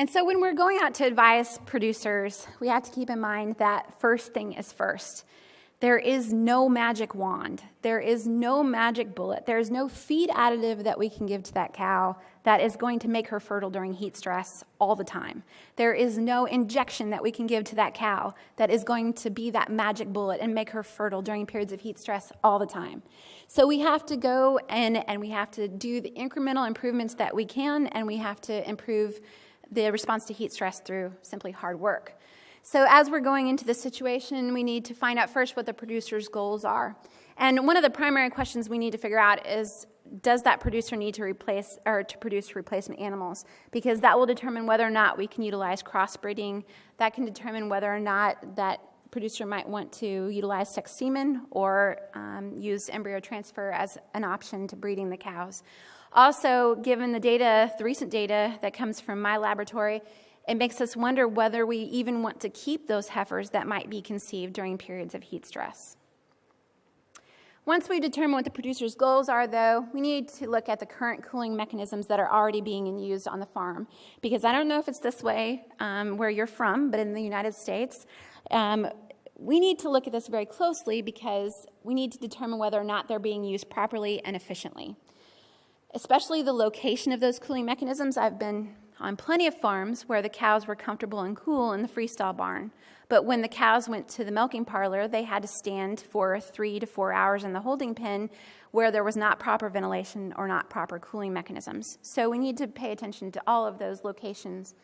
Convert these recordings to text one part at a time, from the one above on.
And so when we're going out to advise producers, we have to keep in mind that first thing is first. There is no magic wand. There is no magic bullet. There is no feed additive that we can give to that cow that is going to make her fertile during heat stress all the time. There is no injection that we can give to that cow that is going to be that magic bullet and make her fertile during periods of heat stress all the time. So we have to go and we have to do the incremental improvements that we can, and we have to improve the response to heat stress through simply hard work. So as we're going into this situation, we need to find out first what the producer's goals are. And one of the primary questions we need to figure out is, does that producer need to replace or to produce replacement animals? Because that will determine whether or not we can utilize crossbreeding. That can determine whether or not that producer might want to utilize sex semen or use embryo transfer as an option to breeding the cows. Also, given the data, the recent data that comes from my laboratory, it makes us wonder whether we even want to keep those heifers that might be conceived during periods of heat stress. Once we determine what the producer's goals are, though, we need to look at the current cooling mechanisms that are already being used on the farm. Because I don't know if it's this way where you're from, but in the United States, we need to look at this very closely because we need to determine whether or not they're being used properly and efficiently. Especially the location of those cooling mechanisms. I've been on plenty of farms where the cows were comfortable and cool in the freestall barn. But when the cows went to the milking parlor, they had to stand for 3 to 4 hours in the holding pen where there was not proper ventilation or not proper cooling mechanisms. So we need to pay attention to all of those locations,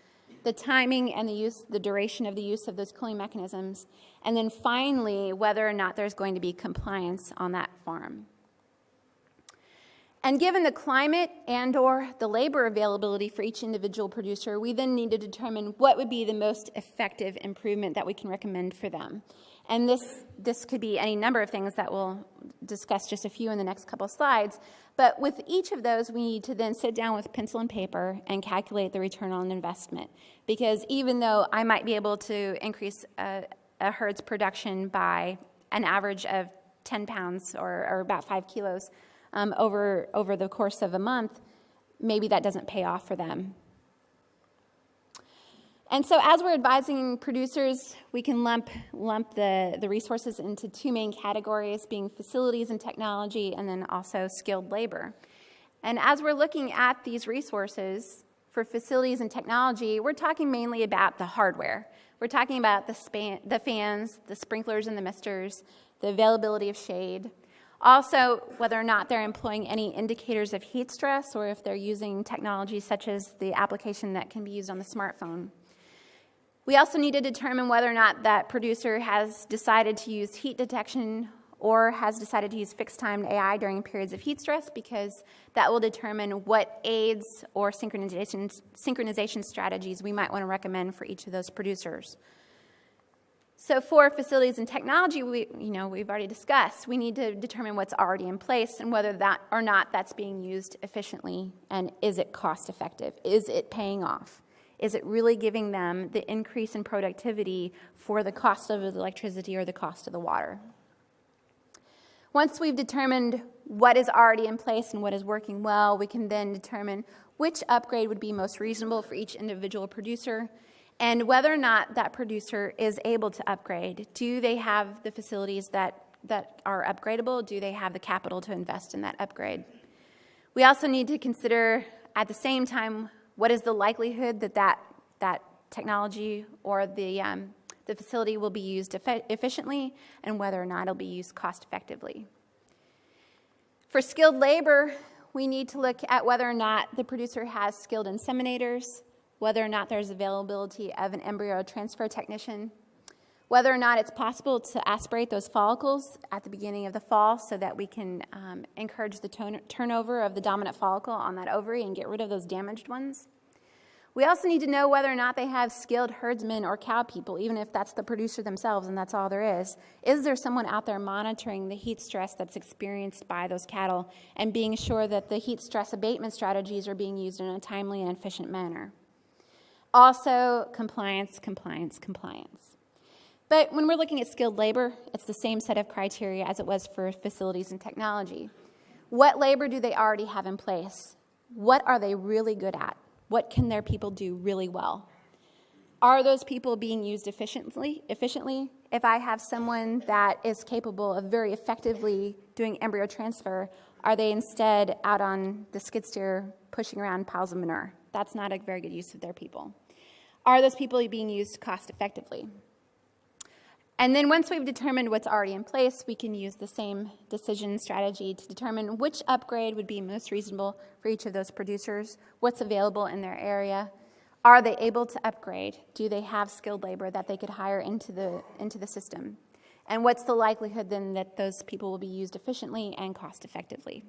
the timing and the duration of the use of those cooling mechanisms, and then finally, whether or not there's going to be compliance on that farm. And given the climate and or the labor availability for each individual producer, we then need to determine what would be the most effective improvement that we can recommend for them. And this could be any number of things that we'll discuss just a few in the next couple of slides. But with each of those, we need to then sit down with pencil and paper and calculate the return on investment. Because even though I might be able to increase a herd's production by an average of 10 pounds or about 5 kilos, over the course of a month, maybe that doesn't pay off for them. And so as we're advising producers, we can lump the resources into two main categories, being facilities and technology, and then also skilled labor. And as we're looking at these resources for facilities and technology, we're talking mainly about the hardware. We're talking about the fans, the sprinklers and the misters, the availability of shade. Also, whether or not they're employing any indicators of heat stress or if they're using technology such as the application that can be used on the smartphone. We also need to determine whether or not that producer has decided to use heat detection or has decided to use fixed-timed AI during periods of heat stress, because that will determine what aids or synchronization strategies we might want to recommend for each of those producers. So for facilities and technology, we've already discussed, we need to determine what's already in place and whether that or not that's being used efficiently, and is it cost effective? Is it paying off? Is it really giving them the increase in productivity for the cost of the electricity or the cost of the water? Once we've determined what is already in place and what is working well, we can then determine which upgrade would be most reasonable for each individual producer, and whether or not that producer is able to upgrade. Do they have the facilities that are upgradable? Do they have the capital to invest in that upgrade? We also need to consider at the same time, what is the likelihood that technology or the facility will be used efficiently, and whether or not it'll be used cost effectively. For skilled labor, we need to look at whether or not the producer has skilled inseminators, whether or not there's availability of an embryo transfer technician, whether or not it's possible to aspirate those follicles at the beginning of the fall so that we can encourage the turnover of the dominant follicle on that ovary and get rid of those damaged ones. We also need to know whether or not they have skilled herdsmen or cow people, even if that's the producer themselves and that's all there is. Is there someone out there monitoring the heat stress that's experienced by those cattle and being sure that the heat stress abatement strategies are being used in a timely and efficient manner? Also, compliance. But when we're looking at skilled labor, it's the same set of criteria as it was for facilities and technology. What labor do they already have in place? What are they really good at? What can their people do really well? Are those people being used efficiently? If I have someone that is capable of very effectively doing embryo transfer, are they instead out on the skid steer pushing around piles of manure? That's not a very good use of their people. Are those people being used cost effectively? And then once we've determined what's already in place, we can use the same decision strategy to determine which upgrade would be most reasonable for each of those producers, what's available in their area. Are they able to upgrade? Do they have skilled labor that they could hire into the system? And what's the likelihood then that those people will be used efficiently and cost effectively?